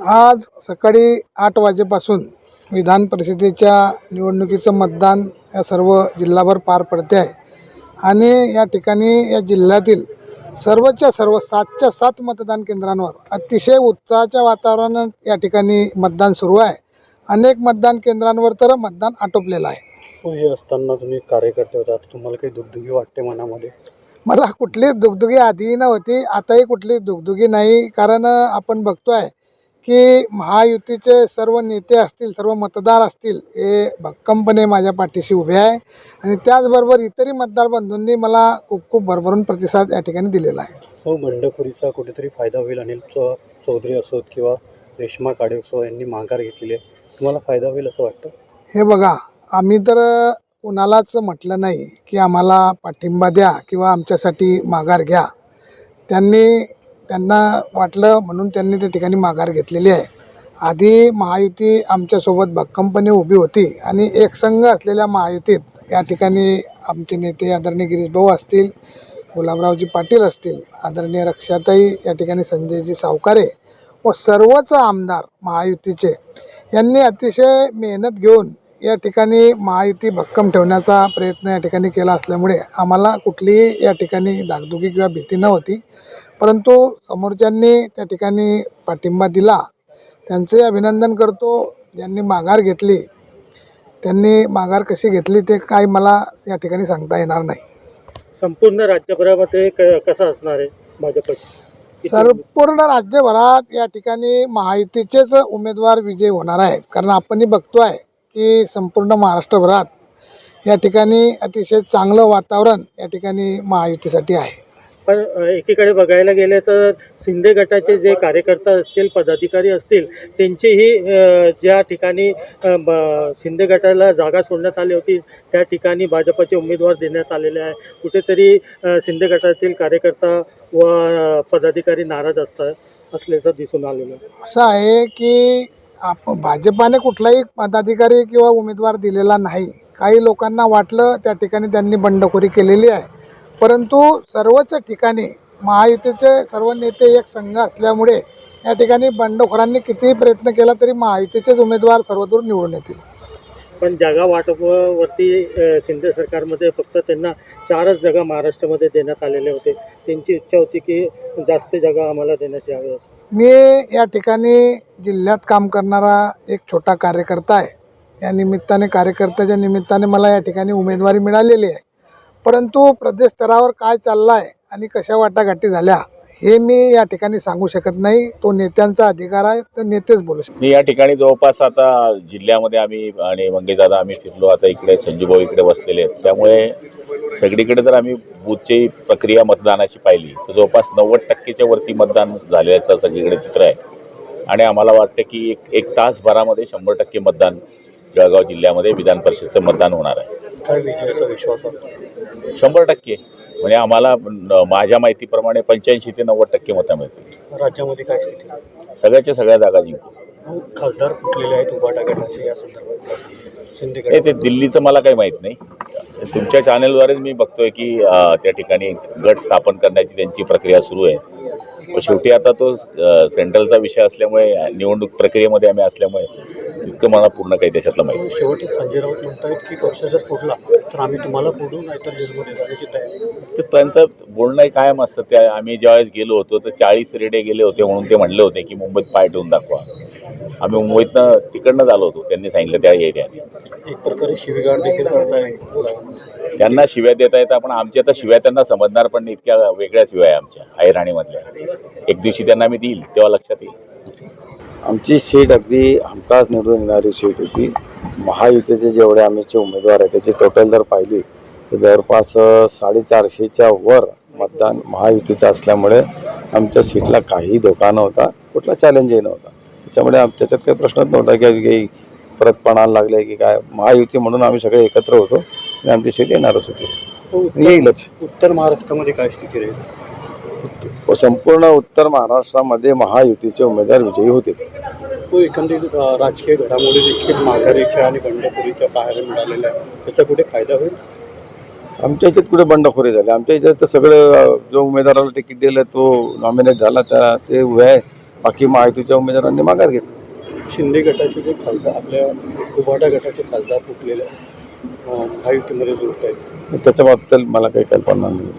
आज सकाळी 8 वाजेपासून विधान परिषदेच्या निवडणुकीचं मतदान या सर्व जिल्हाभर पार पडते आहे आणि या ठिकाणी या जिल्ह्यातील सर्वच्या सर्व 7च्या 7 मतदान केंद्रांवर अतिशय उत्साहाच्या वातावरणात या ठिकाणी मतदान सुरू आहे। अनेक मतदान केंद्रांवर तर मतदान आटोपलेलं आहे। हे असताना तुम्ही कार्यकर्ते होता, तुम्हाला काही दुगदुगी वाटते मनामध्ये? मला कुठलीच दुगदुगी आधी नव्हती, आताही कुठलीच दुगदुगी नाही। कारण आपण बघतोय की महायुतीचे सर्व नेते असतील, सर्व मतदार असतील, हे भक्कमपणे माझ्या पाठीशी उभे आहे आणि त्याचबरोबर इतरही मतदार बंधूंनी मला खूप खूप भरभरून प्रतिसाद या ठिकाणी दिलेला आहे। हो, बंडखोरीचा कुठेतरी फायदा होईल। अनिल चौधरी असोत किंवा रेश्मा काळे असो यांनी माघार घेतलेली आहे, तुम्हाला फायदा होईल असं वाटतं? हे बघा, आम्ही तर कुणालाच म्हटलं नाही की आम्हाला पाठिंबा द्या किंवा आमच्यासाठी माघार घ्या। त्यांना वाटलं म्हणून त्यांनी त्या ठिकाणी माघार घेतलेली आहे। आधी महायुती आमच्यासोबत भक्कमपणे उभी होती आणि एक संघ असलेल्या महायुतीत या ठिकाणी आमचे नेते आदरणीय गिरीश भाऊ असतील, गुलाबरावजी पाटील असतील, आदरणीय रक्षाताई, या ठिकाणी संजयजी सावकारे व सर्वच आमदार महायुतीचे यांनी अतिशय मेहनत घेऊन या ठिकाणी महायुती भक्कम ठेवण्याचा प्रयत्न या ठिकाणी केला असल्यामुळे आम्हाला कुठलीही या ठिकाणी धाकधुकी किंवा भीती नव्हती। परंतु समोरच्यांनी त्या ठिकाणी पाठिंबा दिला, त्यांचे अभिनंदन करतो। ज्यांनी माघार घेतली त्यांनी माघार कशी घेतली ते काही मला या ठिकाणी सांगता येणार नाही। संपूर्ण राज्यभरामध्ये कसं असणार आहे भाजपची? संपूर्ण राज्यभरात या ठिकाणी महायुतीचेच उमेदवार विजय होणार आहेत। कारण आपणही बघतोय की संपूर्ण महाराष्ट्रभरात या ठिकाणी अतिशय चांगलं वातावरण या ठिकाणी महायुतीसाठी आहे। पण एकीकडे बघायला गेले तर शिंदे गटाचे जे कार्यकर्ता असतील, पदाधिकारी असतील, त्यांचीही ज्या ठिकाणी शिंदे गटाला जागा सोडण्यात आली होती त्या ठिकाणी भाजपचे उमेदवार देण्यात आलेले आहे। कुठेतरी शिंदे गटातील कार्यकर्ता व पदाधिकारी नाराज असल्याचं दिसून आलेलं आहे। असं आहे की भाजपाने कुठलाही पदाधिकारी किंवा उमेदवार दिलेला नाही। काही लोकांना वाटलं त्या ठिकाणी त्यांनी बंडखोरी केलेली आहे, परंतु सर्वच ठिकाणी महायुतीचे सर्व नेते एक संघ असल्यामुळे या ठिकाणी बंडखोरांनी कितीही प्रयत्न केला तरी महायुतीचेच उमेदवार सर्वदूर निवडून येतील। पण जागा वाटपावरती शिंदे सरकारमध्ये फक्त त्यांना 4च जागा महाराष्ट्रामध्ये देण्यात आलेले होते। त्यांची इच्छा होती की जास्त जागा आम्हाला देण्यात यावी असं। मी या ठिकाणी जिल्ह्यात काम करणारा एक छोटा कार्यकर्ता आहे। या निमित्ताने कार्यकर्त्याच्या निमित्ताने मला या ठिकाणी उमेदवारी मिळालेली आहे, परंतु प्रदेश स्तरावर काय चाललं आहे आणि कशा वाटाघाटी झाल्या हे मी या ठिकाणी सांगू शकत नाही। तो नेत्यांचा अधिकार आहे, तर नेतेच बोलू शकतात। मी या ठिकाणी जवळपास आता जिल्ह्यामध्ये आम्ही आणि मंगेशदादा आम्ही फिरलो, आता इकडे संजूभाऊ इकडे बसलेले आहेत, त्यामुळे सगळीकडे जर आम्ही बूथची प्रक्रिया मतदानाची पाहिली तर जवळपास 90% वरती मतदान झाल्याचं सगळीकडे चित्र आहे आणि आम्हाला वाटतं की एक तासभरामध्ये 100% मतदान जळगाव जिल्ह्यामध्ये विधान परिषदेचं मतदान होणार आहे। काय विजयाचा विश्वास आहे? 100%, म्हणजे आम्हाला माझ्या माहितीप्रमाणे 85 ते 90% मतं मिळतील। राज्यामध्ये काय स्थिती? सगळ्याच्या सगळ्या जागा जिंकू। खासदार कुठलेले आहेत उभा टाकण्याचे या संदर्भात? शिंदे ते दिल्लीचं मला काही माहीत नाही। तुमच्या चॅनलद्वारेच मी बघतोय की त्या ठिकाणी गट स्थापन करण्याची त्यांची प्रक्रिया सुरू आहे। शेवटी आता तो सेंट्रलचा विषय असल्यामुळे निवडणूक प्रक्रियेमध्ये आम्ही असल्यामुळे इतकं मला पूर्ण काही त्याच्यातलं माहिती नाही। शेवटी संजय राऊत म्हणतायत की पक्ष जर फोडला तर आम्ही तुम्हाला फोडू, नाहीतर जेलमध्ये जाण्याची तयारी। तर त्यांचं बोलणं कायम असतं। त्या आम्ही ज्यावेळेस गेलो होतो तर 40 रेडे गेले होते म्हणून ते म्हणले होते की मुंबईत पाय ठेवून दाखवा। आम्ही मुंबईतनं तिकडनंच आलो होतो, त्यांनी सांगितलं त्या एरियाने। एक प्रकारे शिवीगाळ देखील करताय, त्यांना शिव्या देता येतात, पण आमच्या आता शिव्या त्यांना समजणार पण नाही, इतक्या वेगळ्या शिव्या आहे आमच्या ऐराणीमधल्या। एक दिवशी त्यांना मी देईल तेव्हा लक्षात येईल। आमची सीट अगदी हमखास निवडून येणारी सीट होती। महायुतीचे जेवढे आमचे उमेदवार आहेत त्याची टोटल जर पाहिली तर जवळपास 450च्या वर मतदान महायुतीचं असल्यामुळे आमच्या सीटला काही धोका नव्हता, कुठला चॅलेंजही नव्हता। त्याच्यामुळे त्याच्यात काही प्रश्नच नव्हता की परत पणाला लागले की काय। महायुती म्हणून आम्ही सगळे एकत्र होतो आणि आमची सीट येणारच होती, येईलच। उत्तर महाराष्ट्रामध्ये काय स्थिती राहील? संपूर्ण उत्तर महाराष्ट्रामध्ये महायुतीचे उमेदवार विजयी होते। तो एकंदरीत राजकीय घडामोडी देखील माघारीच्या आणि बंडखोरीच्या पाहायला मिळालेल्या आहे, त्याचा कुठे फायदा होईल? आमच्या इथे कुठे बंडखोरी झाली? आमच्या इथे तर सगळं जो उमेदवाराला तिकीट दिलं तो नॉमिनेट झाला ते उभे आहे, बाकी महायुतीच्या उमेदवारांनी माघार घेतली. शिंदे गटाचे जे खासदार आपल्या उभाटा गटाचे खासदार फुटलेले महायुतीमध्ये जोडत आहेत. त्याच्याबद्दल मला काही कल्पना नाही.